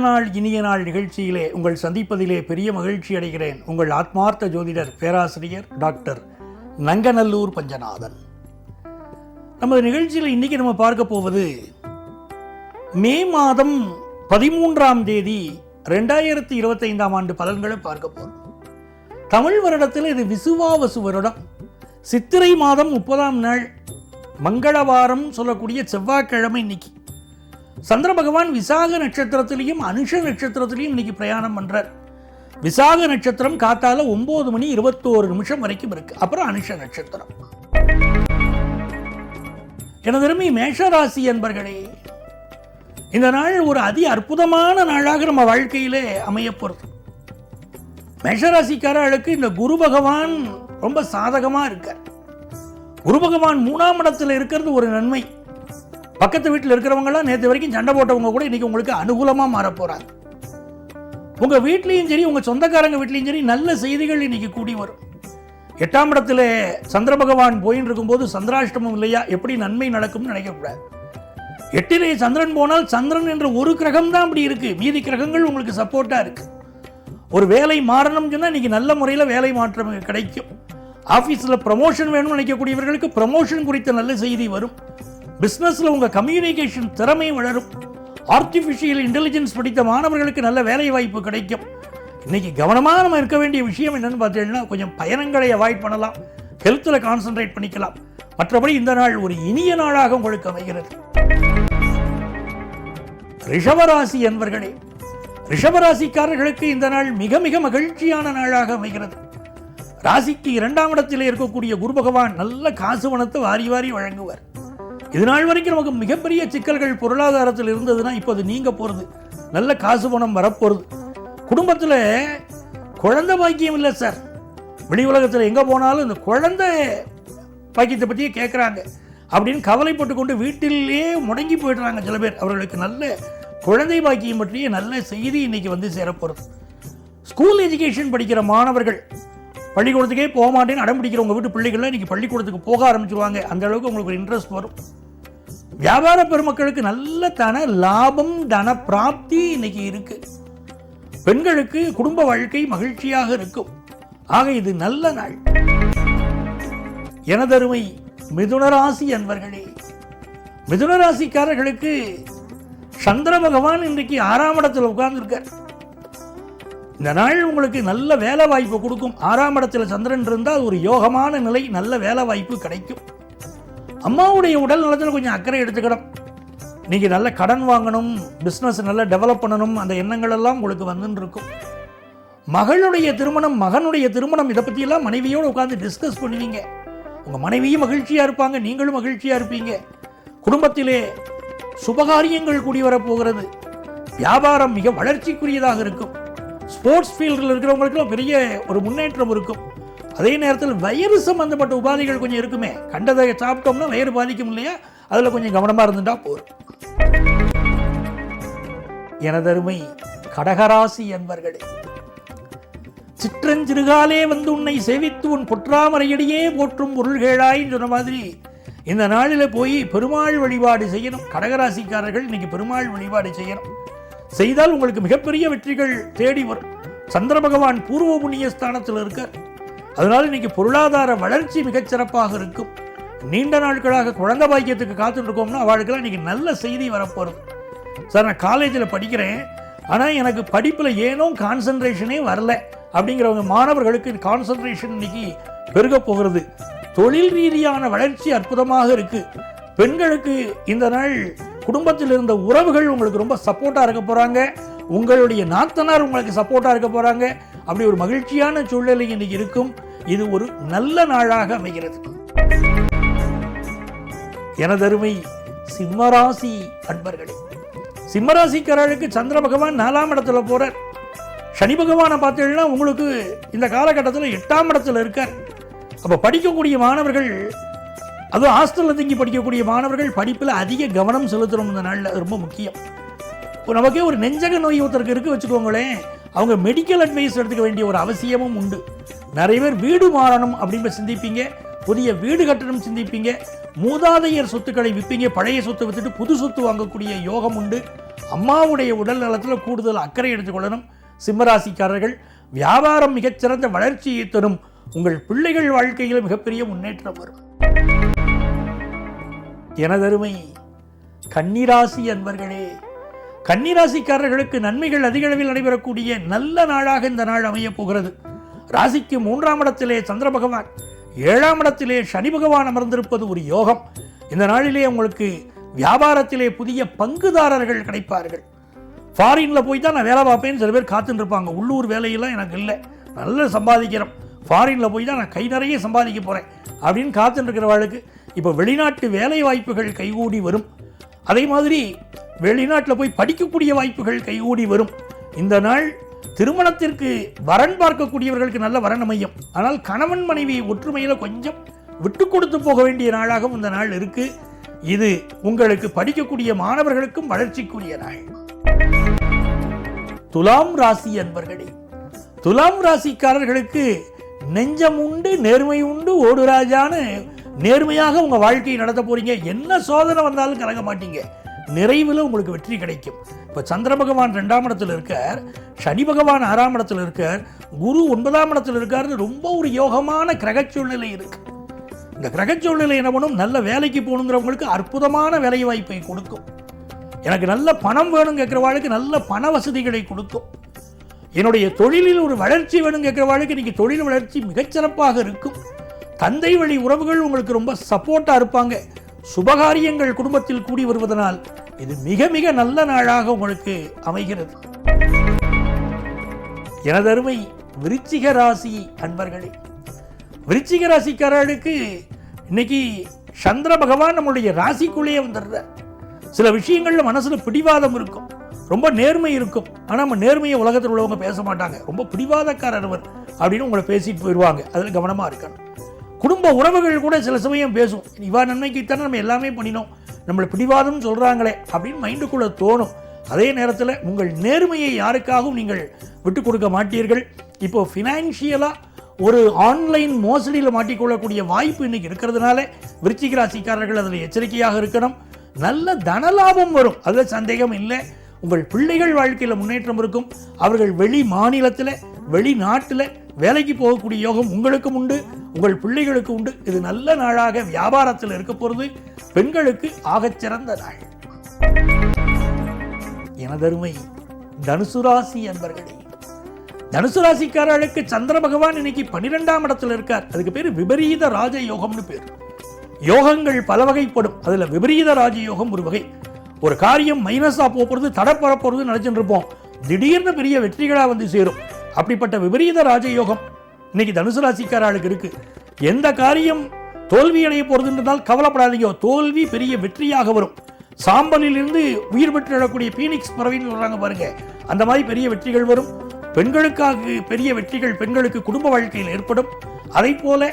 நாள் இனிய நாள் நிகழ்ச்சியிலே உங்கள் சந்திப்பதிலே பெரிய மகிழ்ச்சி அடைகிறேன். உங்கள் ஆத்மார்த்த ஜோதிடர் பேராசிரியர் டாக்டர் நங்கநல்லூர் பஞ்சநாதன். நமது நிகழ்ச்சியில் இன்னைக்கு நம்ம பார்க்க போவது மே மாதம் 13ஆம் தேதி 2025ஆம் ஆண்டு பலன்களை பார்க்க போறோம். தமிழ் வருடத்தில் இது விசுவாவசு வருடம். சித்திரை மாதம் 30ஆம் நாள் மங்களவாரம் சொல்லக்கூடிய செவ்வாய்க்கிழமை இன்னைக்கு. சந்திர பகவான் விசாக நட்சத்திரத்திலையும் அனுஷ நட்சத்திரத்திலையும் இன்னைக்கு பிரயாணம் பண்றார். விசாக நட்சத்திரம் காத்தால 9:21 வரைக்கும் இருக்கு. அப்புறம் அனுஷ நட்சத்திரம். எனதருமை மேஷராசி என்பர்களே, இந்த நாள் ஒரு அதி அற்புதமான நாளாக நம்ம வாழ்க்கையிலே அமைய போறது. மேஷராசிக்காரர்களுக்கு இந்த குரு பகவான் ரொம்ப சாதகமா இருக்கார். குரு பகவான் 3ஆம் இடத்துல இருக்கிறது ஒரு நன்மை. பக்கத்து வீட்டில் இருக்கிறவங்களாம் நேற்று வரைக்கும் சண்டை போட்டவங்க கூட இன்னைக்கு உங்களுக்கு அனுகூலமா மாற போறாங்க. உங்க வீட்லையும் சரி, உங்க சொந்தக்காரங்க வீட்லையும் சரி, நல்ல செய்திகள் இன்னைக்கு கூடி வரும். 8ஆம் இடத்துல சந்திர பகவான் போயின்னு இருக்கும்போது சந்திராஷ்டமம் இல்லையா, எப்படி நன்மை நடக்கும்னு நினைக்கக்கூடாது. 8லே சந்திரன் போனால் சந்திரன் என்ற ஒரு கிரகம் தான் அப்படி இருக்கு. மீதி கிரகங்கள் உங்களுக்கு சப்போர்ட்டா இருக்கு. ஒரு வேலை மாறணும்னு சொன்னா இன்னைக்கு நல்ல முறையில் வேலை மாற்றம் கிடைக்கும். ஆபீஸ்ல ப்ரமோஷன் வேணும்னு நினைக்கக்கூடியவர்களுக்கு ப்ரமோஷன் குறித்த நல்ல செய்தி வரும். பிசினஸ்ல உங்க கம்யூனிகேஷன் திறமை வளரும். ஆர்டிபிஷியல் இன்டெலிஜென்ஸ் படித்த மாணவர்களுக்கு நல்ல வேலை வாய்ப்பு கிடைக்கும். இன்னைக்கு கவனமாக நம்ம இருக்க வேண்டிய விஷயம் என்னன்னு பார்த்தீங்கன்னா, கொஞ்சம் பயணங்களை அவாய்ட் பண்ணலாம், ஹெல்த்தில் கான்சென்ட்ரேட் பண்ணிக்கலாம். மற்றபடி இந்த நாள் ஒரு இனிய நாளாக உங்களுக்கு அமைகிறது. ரிஷபராசி என்பர்களே, ரிஷபராசிக்காரர்களுக்கு இந்த நாள் மிக மிக மகிழ்ச்சியான நாளாக அமைகிறது. ராசிக்கு 2ஆம் இடத்தில் இருக்கக்கூடிய குரு பகவான் நல்ல காசு பணத்தை வாரி வாரி வழங்குவார். இது நாள் வரைக்கும் நமக்கு மிகப்பெரிய சிக்கல்கள் பொருளாதாரத்தில் இருந்ததுன்னா இப்போ அது நீங்க போறது. நல்ல காசு பணம் வரப்போறது. குடும்பத்தில் குழந்தை பாக்கியம் இல்லை சார். வெளி உலகத்தில் எங்கே போனாலும் இந்த குழந்தை பாக்கியத்தை பற்றியே கேட்குறாங்க அப்படின்னு கவலைப்பட்டு கொண்டு வீட்டிலேயே முடங்கி போயிடுறாங்க சில பேர். அவர்களுக்கு நல்ல குழந்தை பாக்கியம் பற்றிய நல்ல செய்தி இன்னைக்கு வந்து சேரப்போகிறது. ஸ்கூல் எஜுகேஷன் படிக்கிற மாணவர்கள் பள்ளிக்கூடத்துக்கே போக மாட்டேன்னு அடம் பிடிக்கிற உங்கள் வீட்டு பிள்ளைகள்லாம் இன்னைக்கு பள்ளிக்கூடத்துக்கு போக ஆரம்பிச்சிருவாங்க. அந்த அளவுக்கு உங்களுக்கு ஒரு இன்ட்ரெஸ்ட் வரும். வியாபார பெருமக்களுக்கு நல்ல தன லாபம், தன பிராப்தி இன்னைக்கு இருக்கு. பெண்களுக்கு குடும்ப வாழ்க்கை மகிழ்ச்சியாக இருக்கும். ஆக இது நல்ல நாள். எனதருமை மிதுனராசி அன்பர்களே, மிதுனராசிக்காரர்களுக்கு சந்திர பகவான் இன்றைக்கு 6ஆம் இடத்தில் உட்கார்ந்துருக்கார். இந்த நாள் உங்களுக்கு நல்ல வேலை வாய்ப்பு கொடுக்கும். 6ஆம் இடத்துல சந்திரன் இருந்தால் ஒரு யோகமான நிலை, நல்ல வேலை வாய்ப்பு கிடைக்கும். அம்மாவுடைய உடல் நலத்தில் கொஞ்சம் அக்கறை எடுத்துக்கணும். நீங்க நல்ல கடன் வாங்கணும், பிசினஸ் நல்லா டெவலப் பண்ணணும், அந்த எண்ணங்கள் எல்லாம் உங்களுக்கு வந்துன்னு இருக்கும். மகளுடைய திருமணம், மகனுடைய திருமணம், இதை பத்தி எல்லாம் மனைவியோடு உட்கார்ந்து டிஸ்கஸ் பண்ணுவீங்க. உங்க மனைவியும் மகிழ்ச்சியா இருப்பாங்க, நீங்களும் மகிழ்ச்சியா இருப்பீங்க. குடும்பத்திலே சுபகாரியங்கள் கூடி வரப்போகிறது. வியாபாரம் மிக வளர்ச்சிக்குரியதாக இருக்கும். ஸ்போர்ட்ஸ் ஃபீல்டில் இருக்கிறவங்களுக்கும் பெரிய ஒரு முன்னேற்றம் இருக்கும். அதே நேரத்தில் வயிறு சம்பந்தப்பட்ட உபாதைகள் கொஞ்சம் இருக்குமே. கண்டதை சாப்பிட்டோம்னா வயிறு பாதிக்கும் இல்லையா, அதில் கொஞ்சம் கவனமாக இருந்துட்டா போதும். எனதருமை கடகராசி என்பர்களே, சிற்றஞ்சிறுகாலே வந்து உன்னை சேவித்து உன் பொற்றாமரையடியே போற்றும் பொருள்களாயின்னு சொன்ன மாதிரி இந்த நாளில் போய் பெருமாள் வழிபாடு செய்யணும். கடகராசிக்காரர்கள் இன்னைக்கு பெருமாள் வழிபாடு செய்யணும். செய்தால் உங்களுக்கு மிகப்பெரிய வெற்றிகள் தேடி வரும். சந்திர பகவான் பூர்வ புண்ணிய ஸ்தானத்தில் இருக்கார். அதனால இன்னைக்கு பொருளாதார வளர்ச்சி மிகச்சிறப்பாக இருக்கும். நீண்ட நாட்களாக குழந்தை பாக்கியத்துக்கு காத்துட்டு இருக்கோம்னா அவளுக்கெல்லாம் இன்னைக்கு நல்ல செய்தி வரப்போறது. சார், நான் காலேஜில் படிக்கிறேன், ஆனால் எனக்கு படிப்பில் ஏனோ கான்சன்ட்ரேஷனே வரல அப்படிங்கிறவங்க மாணவர்களுக்கு கான்சன்ட்ரேஷன் இன்னைக்கு பெருக போகிறது. தொழில் ரீதியான வளர்ச்சி அற்புதமாக இருக்கு. பெண்களுக்கு இந்த நாள் குடும்பத்தில் இருந்த உறவுகள் உங்களுக்கு ரொம்ப சப்போர்ட்டா இருக்க போறாங்க. உங்களுடைய நாத்தனார் உங்களுக்கு சப்போர்ட்டா இருக்க போறாங்க. அப்படி ஒரு மகிழ்ச்சியான சூழ்நிலை இன்னைக்கு இருக்கும். இது ஒரு நல்ல நாளாக அமைகிறது. எனதருமை சிம்மராசி அன்பர்களே, சிம்மராசிக்காரர்களுக்கு சந்திர பகவான் 4ஆம் இடத்துல போறார். சனி பகவானை பார்த்தீங்கன்னா உங்களுக்கு இந்த காலகட்டத்தில் 8ஆம் இடத்துல இருக்கார். அப்ப படிக்கக்கூடிய மாணவர்கள், அதுவும் ஹாஸ்டலில் தங்கி படிக்கக்கூடிய மாணவர்கள் படிப்பில் அதிக கவனம் செலுத்தணும். இந்த நாளில் அது ரொம்ப முக்கியம். இப்போ நமக்கே ஒரு நெஞ்சக நோய் ஒருத்தருக்கு இருக்கு வச்சுக்கோங்களேன், அவங்க மெடிக்கல் அட்வைஸ் எடுத்துக்க வேண்டிய ஒரு அவசியமும் உண்டு. நிறைய பேர் வீடு மாறணும் அப்படின்னு சிந்திப்பீங்க, புதிய வீடு கட்டணும் சிந்திப்பீங்க. மூதாதையர் சொத்துக்களை விற்பீங்க, பழைய சொத்தை வித்துட்டு புது சொத்து வாங்கக்கூடிய யோகம் உண்டு. அம்மாவுடைய உடல் நலத்தில் கூடுதல் அக்கறை எடுத்துக்கொள்ளணும். சிம்மராசிக்காரர்கள் வியாபாரம் மிகச்சிறந்த வளர்ச்சியை தரும். உங்கள் பிள்ளைகள் வாழ்க்கையில் மிகப்பெரிய முன்னேற்றம் வரும். எனதருமை கன்னிராசி அன்பர்களே, கன்னிராசிக்காரர்களுக்கு நன்மைகள் அதிக அளவில் நடைபெறக்கூடிய நல்ல நாளாக இந்த நாள் அமைய போகிறது. ராசிக்கு 3ஆம் இடத்திலே சந்திர பகவான், 7ஆம் இடத்திலே சனி பகவான் அமர்ந்திருப்பது ஒரு யோகம். இந்த நாளிலே உங்களுக்கு வியாபாரத்திலே புதிய பங்குதாரர்கள் கிடைப்பார்கள். ஃபாரின்ல போய் தான் நான் வேலை பார்ப்பேன்னு சில பேர் காத்துட்டு இருப்பாங்க. உள்ளூர் வேலையெல்லாம் எனக்கு இல்லை, நல்ல சம்பாதிக்கிறோம், ஃபாரின்ல போய் தான் நான் கை நிறைய சம்பாதிக்க போறேன் அப்படின்னு காத்துட்டு இருக்கிறவர்களுக்கு இப்போ வெளிநாட்டு வேலை வாய்ப்புகள் கைகூடி வரும். அதே மாதிரி வெளிநாட்டில் போய் படிக்கக்கூடிய வாய்ப்புகள் கைகூடி வரும். இந்த நாள் திருமணத்திற்கு வரன் பார்க்கக்கூடியவர்களுக்கு நல்ல வரன் அமையும். ஆனால் கணவன் மனைவி ஒற்றுமையில் கொஞ்சம் விட்டு கொடுத்து போக வேண்டிய நாளாகவும் இந்த நாள் இருக்கு. இது உங்களுக்கு படிக்கக்கூடிய மாணவர்களுக்கும் வளர்ச்சிக்குரிய நாள். துலாம் ராசி அன்பர்களே, துலாம் ராசிக்காரர்களுக்கு நெஞ்சம் உண்டு, நேர்மை உண்டு, ஓடு ராஜான்னு நேர்மையாக உங்க வாழ்க்கையை நடத்த போறீங்க. என்ன சோதனை வந்தாலும் கலங்க மாட்டீங்க, நிறைவில் உங்களுக்கு வெற்றி கிடைக்கும். இப்போ சந்திர பகவான் 2ஆம் இடத்துல இருக்கார், சனி பகவான் 6ஆம் இடத்துல இருக்கார், குரு 9ஆம் இடத்துல இருக்காருன்னு ரொம்ப ஒரு யோகமான கிரக சூழ்நிலை இருக்கு. இந்த கிரக சூழ்நிலை என்ன பண்ணும், நல்ல வேலைக்கு போகணுங்கிறவங்களுக்கு அற்புதமான வேலை வாய்ப்பை கொடுக்கும். எனக்கு நல்ல பணம் வேணும் கேட்கிறவாளுக்கு நல்ல பண வசதிகளை கொடுக்கும். என்னுடைய தொழிலில் ஒரு வளர்ச்சி வேணும் கேட்கிறவாளுக்கு இன்னைக்கு தொழில் வளர்ச்சி மிகச்சிறப்பாக இருக்கும். தந்தை வழி உறவுகள் உங்களுக்கு ரொம்ப சப்போர்ட்டா இருப்பாங்க. சுபகாரியங்கள் குடும்பத்தில் கூடி வருவதனால் இது மிக மிக நல்ல நாளாக உங்களுக்கு அமைகிறது. எனதருமை விருச்சிக ராசி அன்பர்களே, விருச்சிக ராசிக்காரர்களுக்கு இன்னைக்கு சந்திர பகவான் நம்மளுடைய ராசிக்குள்ளேயே வந்துடுறார். சில விஷயங்கள்ல மனசுல பிடிவாதம் இருக்கும், ரொம்ப நேர்மை இருக்கும். ஆனா நம்ம நேர்மையை உலகத்தில் உள்ளவங்க பேச மாட்டாங்க. ரொம்ப பிடிவாதக்காரர் அப்படின்னு உங்களை பேசிட்டு போயிடுவாங்க. அதில் கவனமா இருக்கணும். குடும்ப உறவுகள் கூட சில சமயம் பேசும், இவா நன்மைக்குத்தானே நம்ம எல்லாமே பண்ணினோம், நம்மளை பிடிவாதம் சொல்றாங்களே அப்படின்னு மைண்டுக்குள்ள தோணும். அதே நேரத்தில் உங்கள் நேர்மையை யாருக்காகவும் நீங்கள் விட்டு கொடுக்க மாட்டீர்கள். இப்போ ஃபினான்ஷியலா ஒரு ஆன்லைன் மோசடியில் மாட்டிக்கொள்ளக்கூடிய வாய்ப்பு இன்னைக்கு இருக்கிறதுனால விருச்சிக ராசிக்காரர்கள் அதில் எச்சரிக்கையாக இருக்கணும். நல்ல தனலாபம் வரும், அதில் சந்தேகம் இல்லை. உங்கள் பிள்ளைகள் வாழ்க்கையில் முன்னேற்றம் இருக்கும். அவர்கள் வெளி மாநிலத்தில் வெளிநாட்டில் வேலைக்கு போகக்கூடிய யோகம் உங்களுக்கும் உண்டு, உங்கள் பிள்ளைகளுக்கு உண்டு. இது நல்ல நாளாக வியாபாரத்தில் இருக்க போறது. பெண்களுக்கு ஆகச்சிறந்த நாள். எனதருமை தனுசு ராசி அன்பர்களே, தனுசு ராசிக்காரர்களுக்கு சந்திர பகவான் இன்னைக்கு 12ஆம் இடத்துல இருக்கார். அதுக்கு பேர் விபரீத ராஜ யோகம்னு பேர். யோகங்கள் பல வகைப்படும், அதுல விபரீத ராஜ யோகம் ஒரு வகை. ஒரு காரியம் மைனஸா போறது, தடப்பட போறது நினைச்சுட்டு இருப்போம், திடீர்னு பெரிய வெற்றிகளா வந்து சேரும். அப்படிப்பட்ட விபரீத ராஜயோகம் இன்னைக்கு தனுசு ராசிக்காரர்களுக்கு இருக்கு. எந்த காரியம் தோல்வி அடைய போறதுன்றதால் கவலைப்படாதீங்க, தோல்வி பெரிய வெற்றியாக வரும். சாம்பலில் இருந்து உயிர் பெற்று எழக்கூடிய பீனிக்ஸ் பறவைன்னு சொல்றாங்க பாருங்க, அந்த மாதிரி பெரிய வெற்றிகள் வரும். பெண்களுக்காக பெரிய வெற்றிகள் பெண்களுக்கு குடும்ப வாழ்க்கையில் ஏற்படும். அதை போல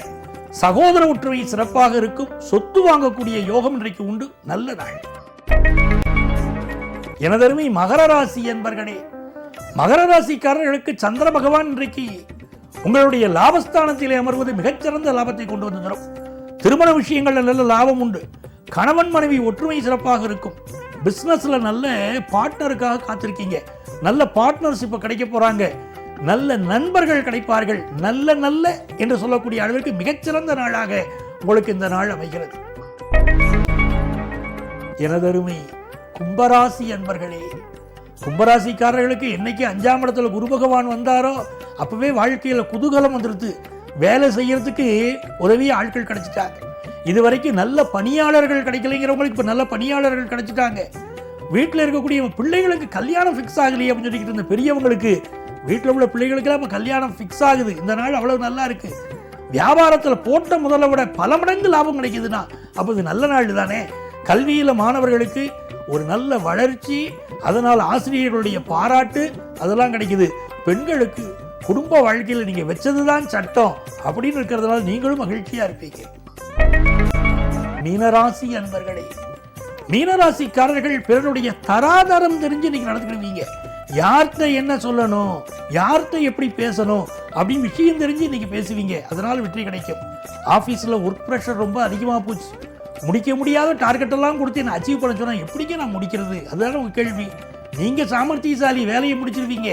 சகோதர ஒற்றுமை சிறப்பாக இருக்கும். சொத்து வாங்கக்கூடிய யோகம் இன்றைக்கு உண்டு. நல்ல நாள். எனதருமை மகர ராசி என்பர்களே, மகர ராசிக்காரர்களுக்கு சந்திர பகவான் இன்றைக்கு உங்களுடைய லாபஸ்தானத்திலே அமர்வது மிகச்சிறந்த லாபத்தை கொண்டு வந்து தரும். திருமண விஷயங்கள்ல நல்ல லாபம் உண்டு. கணவன் மனைவி ஒற்றுமை சிறப்பாக இருக்கும். பிசினஸ்ல நல்ல பார்ட்னருக்காக காத்திருக்கீங்க, நல்ல பார்ட்னர்ஷிப் கிடைக்க போறாங்க. நல்ல நண்பர்கள் கிடைப்பார்கள். நல்ல நல்ல என்று சொல்லக்கூடிய அளவிற்கு மிகச்சிறந்த நாளாக உங்களுக்கு இந்த நாள் அமைகிறது. எனதருமை கும்பராசி அன்பர்களே, கும்பராசிக்காரர்களுக்கு என்னைக்கு 5ஆம் இடத்துல குரு பகவான் வந்தாரோ அப்பவே வாழ்க்கையில குதூகலம் வந்துருது. வேலை செய்யறதுக்கு உதவிய ஆட்கள் கிடைச்சிட்டாங்க. இதுவரைக்கும் நல்ல பணியாளர்கள் கிடைக்கலைங்கிறவங்களுக்கு இப்ப நல்ல பணியாளர்கள் கிடைச்சிட்டாங்க. வீட்டில் இருக்கக்கூடிய பிள்ளைகளுக்கு கல்யாணம் ஃபிக்ஸ் ஆகலையே அப்படின்னு சொல்லிக்கிட்டு இருந்த பெரியவங்களுக்கு வீட்டில் உள்ள பிள்ளைகளுக்கெல்லாம் இப்போ கல்யாணம் ஃபிக்ஸ் ஆகுது. இந்த நாள் அவ்வளவு நல்லா இருக்கு. வியாபாரத்தில் போட்ட முதல்ல விட பல மடங்கு லாபம் கிடைக்குதுன்னா அப்போ இது நல்ல நாள் தானே. கல்வியில் மாணவர்களுக்கு ஒரு நல்ல வளர்ச்சி, அதனால் ஆசிரியர்களுடைய பாராட்டு அதெல்லாம் கிடைக்குது. பெண்களுக்கு குடும்ப வாழ்க்கையில் நீங்க வச்சதுதான் சட்டம் அப்படின்னு இருக்கிறதுனால நீங்களும் மகிழ்ச்சியா இருப்பீங்க. மீனராசி அன்பர்களே, மீனராசிக்காரர்கள் பிறருடைய தராதரம் தெரிஞ்சு நீங்க நடந்துக்கிடுவீங்க. யார்கிட்ட என்ன சொல்லணும், யார்கிட்ட எப்படி பேசணும் அப்படின்னு விஷயம் தெரிஞ்சு இன்னைக்கு பேசுவீங்க. அதனால வெற்றி கிடைக்கும். ஆபீஸ்ல ஒர்க் ப்ரெஷர் ரொம்ப அதிகமா போச்சு, முடிக்க முடியாத டார்கெட்டெல்லாம் கொடுத்து என்ன அச்சீவ் பண்ண சொன்னால் எப்படிங்க நான் முடிக்கிறது? அதுதானே உங்கள் கேள்வி. நீங்கள் சாமர்த்தியசாலி, வேலையை முடிச்சிருவீங்க,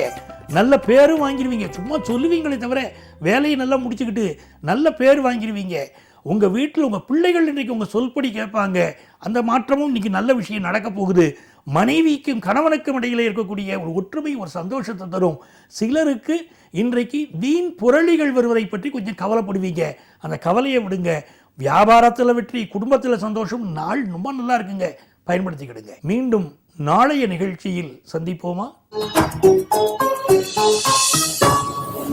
நல்ல பேரும் வாங்கிடுவீங்க. சும்மா சொல்லுவீங்களே தவிர வேலையை நல்லா முடிச்சுக்கிட்டு நல்ல பேர் வாங்கிடுவீங்க. உங்கள் வீட்டில் உங்கள் பிள்ளைகள் இன்றைக்கி உங்கள் சொல்படி கேட்பாங்க. அந்த மாற்றமும் இன்றைக்கி நல்ல விஷயம் நடக்க போகுது. மனைவிக்கும் கணவனுக்கும் இடையிலே இருக்கக்கூடிய ஒரு ஒற்றுமை ஒரு சந்தோஷத்தை தரும். சிலருக்கு இன்றைக்கு வீண் புரளிகள் வருவதை பற்றி கொஞ்சம் கவலைப்படுவீங்க. அந்த கவலையை விடுங்க. வியாபாரத்தில் வெற்றி, குடும்பத்தில் சந்தோஷம், நாள் ரொம்ப நல்லா இருக்குங்க, பயன்படுத்திக்கிடுங்க. மீண்டும் நாளைய நிகழ்ச்சியில் சந்திப்போமா?